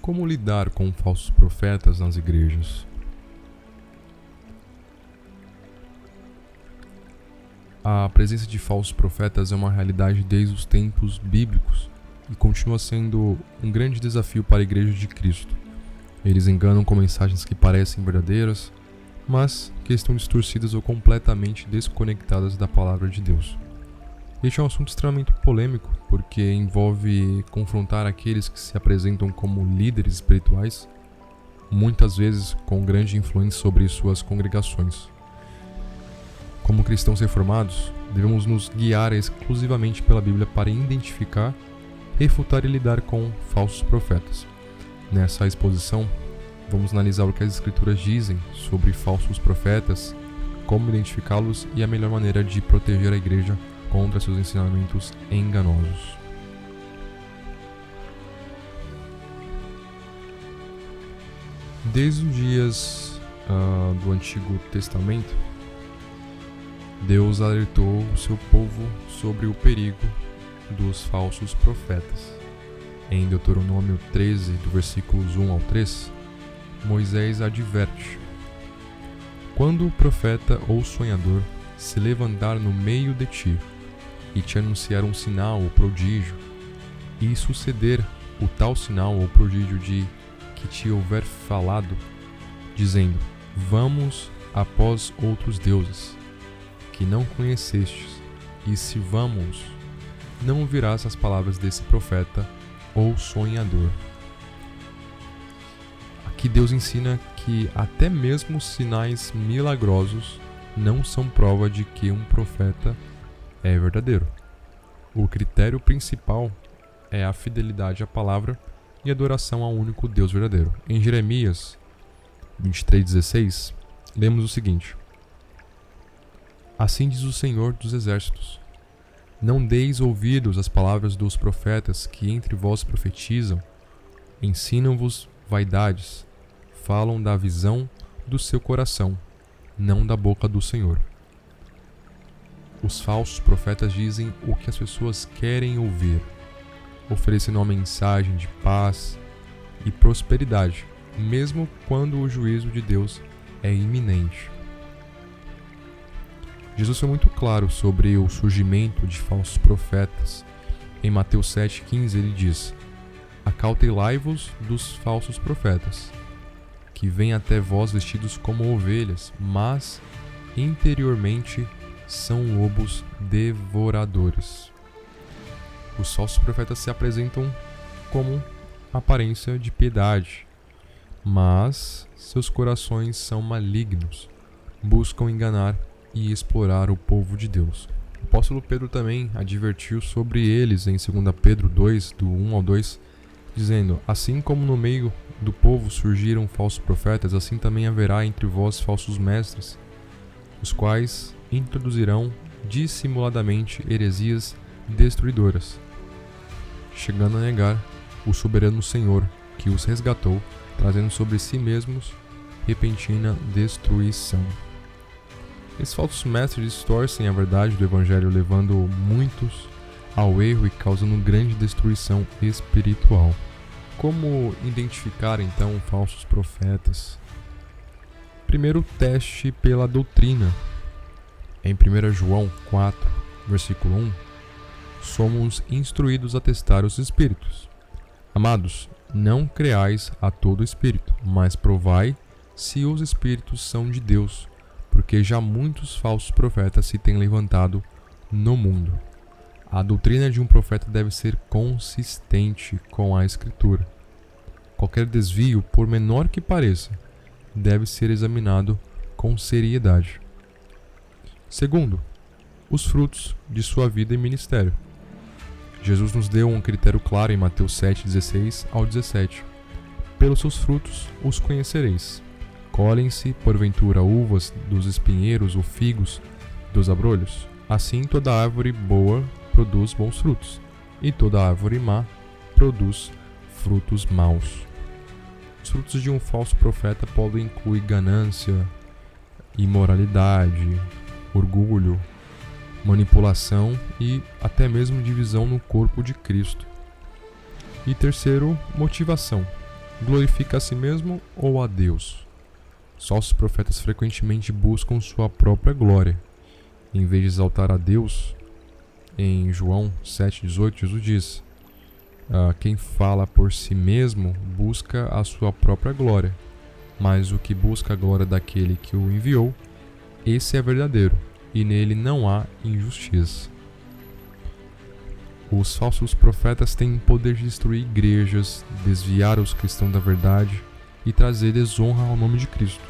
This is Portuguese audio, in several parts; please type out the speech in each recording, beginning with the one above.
Como lidar com falsos profetas nas igrejas? A presença de falsos profetas é uma realidade desde os tempos bíblicos e continua sendo um grande desafio para a Igreja de Cristo. Eles enganam com mensagens que parecem verdadeiras, mas que estão distorcidas ou completamente desconectadas da palavra de Deus. Este é um assunto extremamente polêmico, porque envolve confrontar aqueles que se apresentam como líderes espirituais, muitas vezes com grande influência sobre suas congregações. Como cristãos reformados, devemos nos guiar exclusivamente pela Bíblia para identificar, refutar e lidar com falsos profetas. Nessa exposição, vamos analisar o que as Escrituras dizem sobre falsos profetas, como identificá-los e a melhor maneira de proteger a igreja contra seus ensinamentos enganosos. Desde os dias do Antigo Testamento, Deus alertou o seu povo sobre o perigo dos falsos profetas. Em Deuteronômio 13, do versículos 1 ao 3, Moisés adverte: quando o profeta ou sonhador se levantar no meio de ti e te anunciar um sinal ou prodígio, e suceder o tal sinal ou prodígio de que te houver falado, dizendo: vamos após outros deuses, que não conhecestes, e sirvamo-os, não ouvirás as palavras desse profeta ou sonhador. Aqui Deus ensina que até mesmo sinais milagrosos não são prova de que um profeta é verdadeiro. O critério principal é a fidelidade à palavra e a adoração ao único Deus verdadeiro. Em Jeremias 23:16, lemos o seguinte: assim diz o Senhor dos Exércitos: não deis ouvidos às palavras dos profetas que entre vós profetizam, ensinam-vos vaidades, falam da visão do seu coração, não da boca do Senhor. Os falsos profetas dizem o que as pessoas querem ouvir, oferecendo uma mensagem de paz e prosperidade, mesmo quando o juízo de Deus é iminente. Jesus foi muito claro sobre o surgimento de falsos profetas. Em Mateus 7,15 ele diz: acautelai-vos dos falsos profetas, que vêm até vós vestidos como ovelhas, mas interiormente são lobos devoradores. Os falsos profetas se apresentam como aparência de piedade, mas seus corações são malignos, buscam enganar e explorar o povo de Deus. O apóstolo Pedro também advertiu sobre eles em 2 Pedro 2, do 1 ao 2, dizendo: assim como no meio do povo surgiram falsos profetas, assim também haverá entre vós falsos mestres, os quais introduzirão dissimuladamente heresias destruidoras, chegando a negar o soberano Senhor que os resgatou, trazendo sobre si mesmos repentina destruição. Esses falsos mestres distorcem a verdade do Evangelho, levando muitos ao erro e causando grande destruição espiritual. Como identificar então falsos profetas? Primeiro, teste pela doutrina. Em 1 João 4, versículo 1, somos instruídos a testar os espíritos. Amados, não creais a todo espírito, mas provai se os espíritos são de Deus, porque já muitos falsos profetas se têm levantado no mundo. A doutrina de um profeta deve ser consistente com a Escritura. Qualquer desvio, por menor que pareça, deve ser examinado com seriedade. Segundo, os frutos de sua vida e ministério. Jesus nos deu um critério claro em Mateus 7:16 ao 17. Pelos seus frutos os conhecereis. Colhem-se, porventura, uvas dos espinheiros ou figos dos abrolhos? Assim toda árvore boa produz bons frutos, e toda árvore má produz frutos maus. Os frutos de um falso profeta podem incluir ganância, imoralidade, orgulho, manipulação e até mesmo divisão no corpo de Cristo. E terceiro, motivação. glorifica a si mesmo ou a Deus? Os falsos profetas frequentemente buscam sua própria glória. Em vez de exaltar a Deus, em João 7,18, Jesus diz: quem fala por si mesmo busca a sua própria glória, mas o que busca a glória daquele que o enviou, esse é verdadeiro, e nele não há injustiça. Os falsos profetas têm poder de destruir igrejas, desviar os cristãos da verdade e trazer desonra ao nome de Cristo.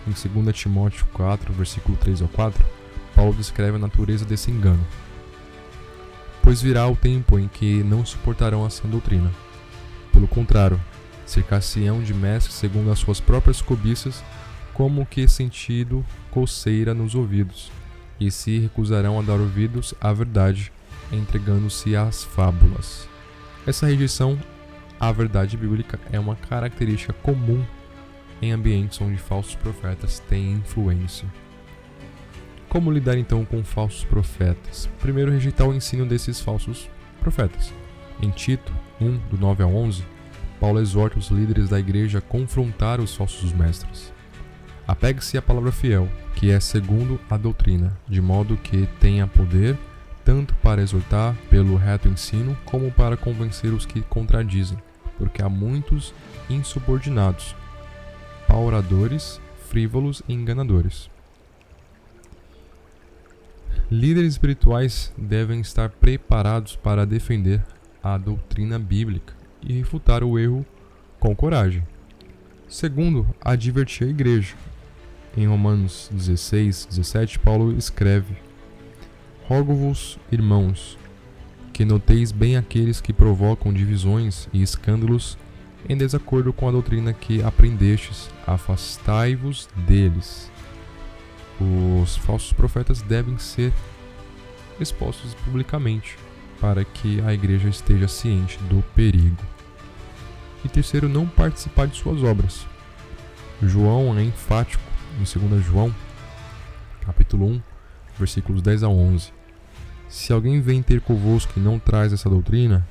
Em 2 Timóteo 4, versículo 3 ao 4, Paulo descreve a natureza desse engano. Pois virá o tempo em que não suportarão a sã doutrina. Pelo contrário, cercar-se-ão de mestres segundo as suas próprias cobiças, como que sentindo coceira nos ouvidos, e se recusarão a dar ouvidos à verdade, entregando-se às fábulas. Essa rejeição à verdade bíblica é uma característica comum em ambientes onde falsos profetas têm influência. Como lidar então com falsos profetas? Primeiro, rejeitar o ensino desses falsos profetas. Em Tito 1, do 9 ao 11, Paulo exorta os líderes da igreja a confrontar os falsos mestres. Apegue-se à palavra fiel, que é segundo a doutrina, de modo que tenha poder tanto para exortar pelo reto ensino, como para convencer os que contradizem, porque há muitos insubordinados, pauradores, frívolos e enganadores. Líderes espirituais devem estar preparados para defender a doutrina bíblica e refutar o erro com coragem. Segundo, advertir a igreja. Em Romanos 16:17, Paulo escreve: Rogo-vos, irmãos, que noteis bem aqueles que provocam divisões e escândalos em desacordo com a doutrina que aprendestes, afastai-vos deles. Os falsos profetas devem ser expostos publicamente, para que a igreja esteja ciente do perigo. E terceiro, não participar de suas obras. João é enfático em 2 João, capítulo 1, versículos 10 a 11. Se alguém vem ter convosco e não traz essa doutrina,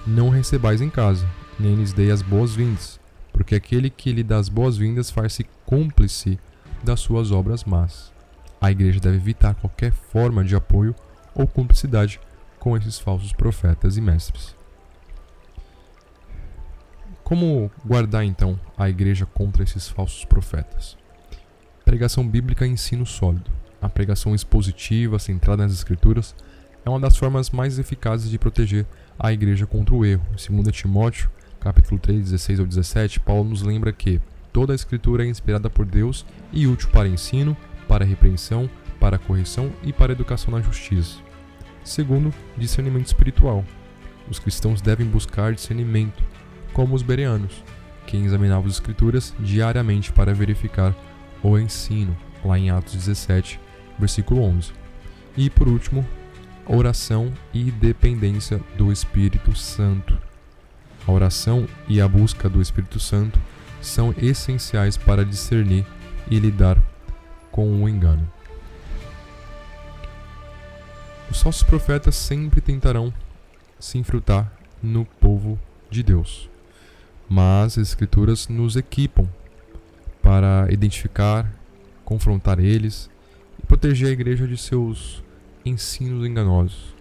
não recebais em casa, nem lhes dei as boas-vindas, porque aquele que lhe dá as boas-vindas faz-se cúmplice das suas obras más. A igreja deve evitar qualquer forma de apoio ou cumplicidade com esses falsos profetas e mestres. Como guardar então a igreja contra esses falsos profetas? Pregação bíblica e ensino sólido. A pregação expositiva, centrada nas escrituras, é uma das formas mais eficazes de proteger a igreja contra o erro. Em 2 Timóteo, capítulo 3, 16 ao 17, Paulo nos lembra que toda a escritura é inspirada por Deus e útil para ensino, para repreensão, para correção e para educação na justiça. Segundo, discernimento espiritual. Os cristãos devem buscar discernimento, como os bereanos, que examinavam as escrituras diariamente para verificar o ensino, lá em Atos 17, versículo 11. E por último, oração e dependência do Espírito Santo. A oração e a busca do Espírito Santo são essenciais para discernir e lidar com o engano. Os falsos profetas sempre tentarão se infiltrar no povo de Deus, mas as Escrituras nos equipam para identificar, confrontar eles e proteger a igreja de seus ensinos enganosos.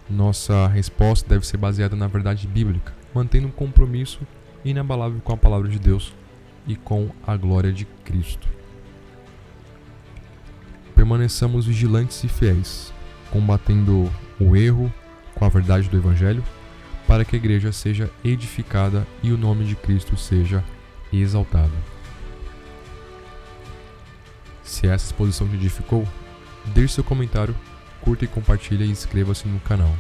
Nossa resposta deve ser baseada na verdade bíblica, mantendo um compromisso inabalável com a palavra de Deus e com a glória de Cristo. Permaneçamos vigilantes e fiéis, combatendo o erro com a verdade do Evangelho, para que a igreja seja edificada e o nome de Cristo seja exaltado. Se essa exposição te edificou, deixe seu comentário, curta e compartilhe e inscreva-se no canal.